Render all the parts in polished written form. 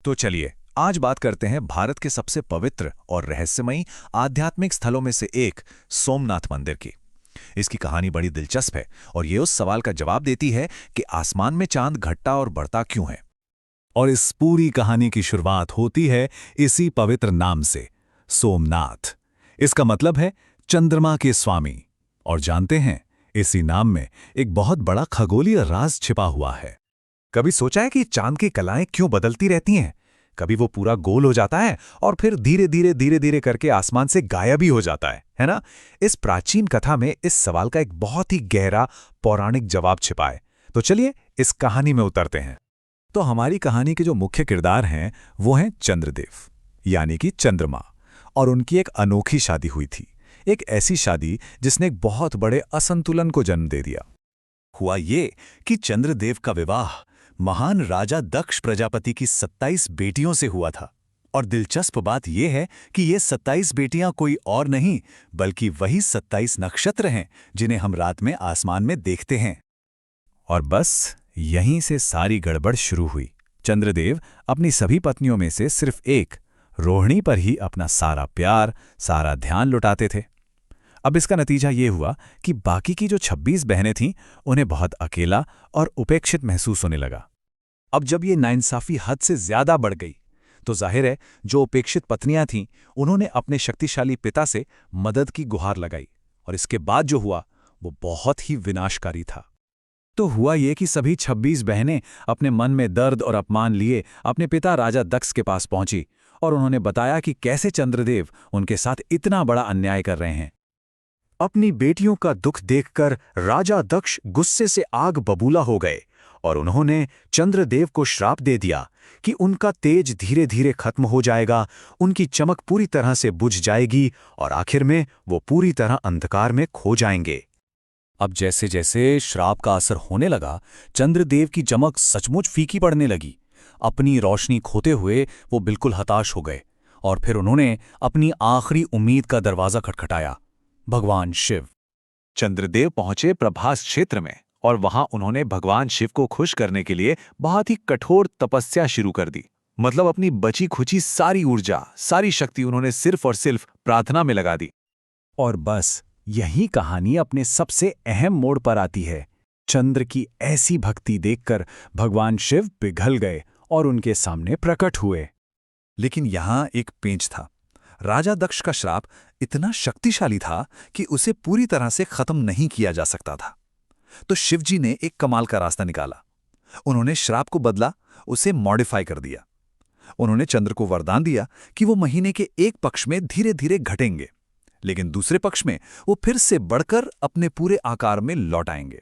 तो चलिए आज बात करते हैं भारत के सबसे पवित्र और रहस्यमयी आध्यात्मिक स्थलों में से एक सोमनाथ मंदिर की। इसकी कहानी बड़ी दिलचस्प है और ये उस सवाल का जवाब देती है कि आसमान में चांद घटता और बढ़ता क्यों है। और इस पूरी कहानी की शुरुआत होती है इसी पवित्र नाम से, सोमनाथ। इसका मतलब है चंद्रमा के स्वामी। और जानते हैं, इसी नाम में एक बहुत बड़ा खगोलीय राज छिपा हुआ है। कभी सोचा है कि चांद की कलाएं क्यों बदलती रहती हैं? कभी वो पूरा गोल हो जाता है और फिर धीरे धीरे करके आसमान से गायब ही हो जाता है ना? इस प्राचीन कथा में इस सवाल का एक बहुत ही गहरा पौराणिक जवाब छिपा है। तो चलिए इस कहानी में उतरते हैं। तो हमारी कहानी के जो मुख्य किरदार हैं वो हैं चंद्रदेव, यानी कि चंद्रमा। और उनकी एक अनोखी शादी हुई थी, एक ऐसी शादी जिसने एक बहुत बड़े असंतुलन को जन्म दे दिया। हुआ ये कि चंद्रदेव का विवाह महान राजा दक्ष प्रजापति की 27 बेटियों से हुआ था। और दिलचस्प बात यह है कि ये 27 बेटियां कोई और नहीं बल्कि वही 27 नक्षत्र हैं जिन्हें हम रात में आसमान में देखते हैं। और बस यहीं से सारी गड़बड़ शुरू हुई। चंद्रदेव अपनी सभी पत्नियों में से सिर्फ एक रोहिणी पर ही अपना सारा प्यार, सारा ध्यान लुटाते थे। अब इसका नतीजा ये हुआ कि बाकी की जो 26 बहनें थीं उन्हें बहुत अकेला और उपेक्षित महसूस होने लगा। अब जब ये नाइंसाफी हद से ज्यादा बढ़ गई तो जाहिर है जो उपेक्षित पत्नियां थीं उन्होंने अपने शक्तिशाली पिता से मदद की गुहार लगाई। और इसके बाद जो हुआ वो बहुत ही विनाशकारी था। तो हुआ ये कि सभी 26 बहनें अपने मन में दर्द और अपमान लिए अपने पिता राजा दक्ष के पास पहुंची और उन्होंने बताया कि कैसे चंद्रदेव उनके साथ इतना बड़ा अन्याय कर रहे हैं। अपनी बेटियों का दुख देखकर राजा दक्ष गुस्से से आग बबूला हो गए और उन्होंने चंद्रदेव को श्राप दे दिया कि उनका तेज धीरे धीरे खत्म हो जाएगा, उनकी चमक पूरी तरह से बुझ जाएगी और आखिर में वो पूरी तरह अंधकार में खो जाएंगे। अब जैसे जैसे श्राप का असर होने लगा, चंद्रदेव की चमक सचमुच फीकी पड़ने लगी। अपनी रोशनी खोते हुए वो बिल्कुल हताश हो गए और फिर उन्होंने अपनी आखिरी उम्मीद का दरवाजा खटखटाया, भगवान शिव। चंद्रदेव पहुंचे प्रभास क्षेत्र में और वहां उन्होंने भगवान शिव को खुश करने के लिए बहुत ही कठोर तपस्या शुरू कर दी। मतलब अपनी बची खुची सारी ऊर्जा, सारी शक्ति उन्होंने सिर्फ और सिर्फ प्रार्थना में लगा दी। और बस यही कहानी अपने सबसे अहम मोड़ पर आती है। चंद्र की ऐसी भक्ति देखकर भगवान शिव पिघल गए और उनके सामने प्रकट हुए। लेकिन यहां एक पेंच था। राजा दक्ष का श्राप इतना शक्तिशाली था कि उसे पूरी तरह से खत्म नहीं किया जा सकता था। तो शिवजी ने एक कमाल का रास्ता निकाला। उन्होंने श्राप को बदला, उसे मॉडिफाई कर दिया। उन्होंने चंद्र को वरदान दिया कि वो महीने के एक पक्ष में धीरे धीरे घटेंगे, लेकिन दूसरे पक्ष में वो फिर से बढ़कर अपने पूरे आकार में लौट आएंगे।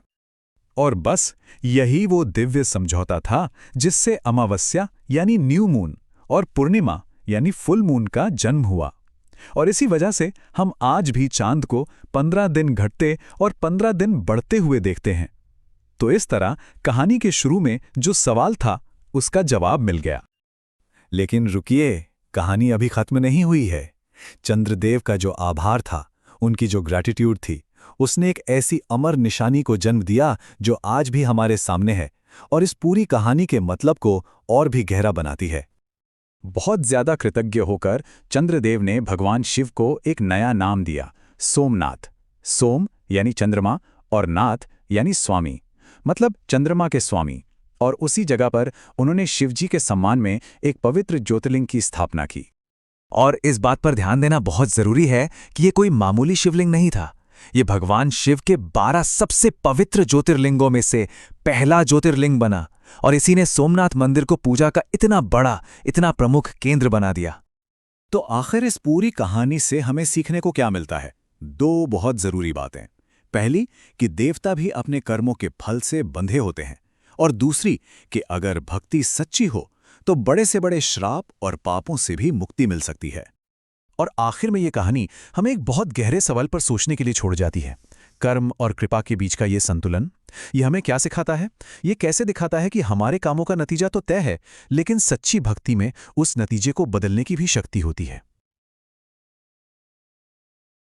और बस यही वो दिव्य समझौता था जिससे अमावस्या यानी न्यू मून और पूर्णिमा यानी फुल मून का जन्म हुआ। और इसी वजह से हम आज भी चांद को 15 दिन घटते और 15 दिन बढ़ते हुए देखते हैं। तो इस तरह कहानी के शुरू में जो सवाल था उसका जवाब मिल गया। लेकिन रुकिए, कहानी अभी खत्म नहीं हुई है। चंद्रदेव का जो आभार था, उनकी जो ग्रैटिट्यूड थी, उसने एक ऐसी अमर निशानी को जन्म दिया जो आज भी हमारे सामने है और इस पूरी कहानी के मतलब को और भी गहरा बनाती है। बहुत ज्यादा कृतज्ञ होकर चंद्रदेव ने भगवान शिव को एक नया नाम दिया, सोमनाथ। सोम यानी चंद्रमा और नाथ यानी स्वामी, मतलब चंद्रमा के स्वामी। और उसी जगह पर उन्होंने शिवजी के सम्मान में एक पवित्र ज्योतिर्लिंग की स्थापना की। और इस बात पर ध्यान देना बहुत जरूरी है कि ये कोई मामूली शिवलिंग नहीं था। ये भगवान शिव के 12 सबसे पवित्र ज्योतिर्लिंगों में से पहला ज्योतिर्लिंग बना और इसी ने सोमनाथ मंदिर को पूजा का इतना बड़ा, इतना प्रमुख केंद्र बना दिया। तो आखिर इस पूरी कहानी से हमें सीखने को क्या मिलता है? 2 बहुत जरूरी बातें। पहली कि देवता भी अपने कर्मों के फल से बंधे होते हैं, और दूसरी कि अगर भक्ति सच्ची हो तो बड़े से बड़े श्राप और पापों से भी मुक्ति मिल सकती है। और आखिर में ये कहानी हमें एक बहुत गहरे सवाल पर सोचने के लिए छोड़ जाती है। कर्म और कृपा के बीच का ये संतुलन, ये हमें क्या सिखाता है? ये कैसे दिखाता है कि हमारे कामों का नतीजा तो तय है, लेकिन सच्ची भक्ति में उस नतीजे को बदलने की भी शक्ति होती है।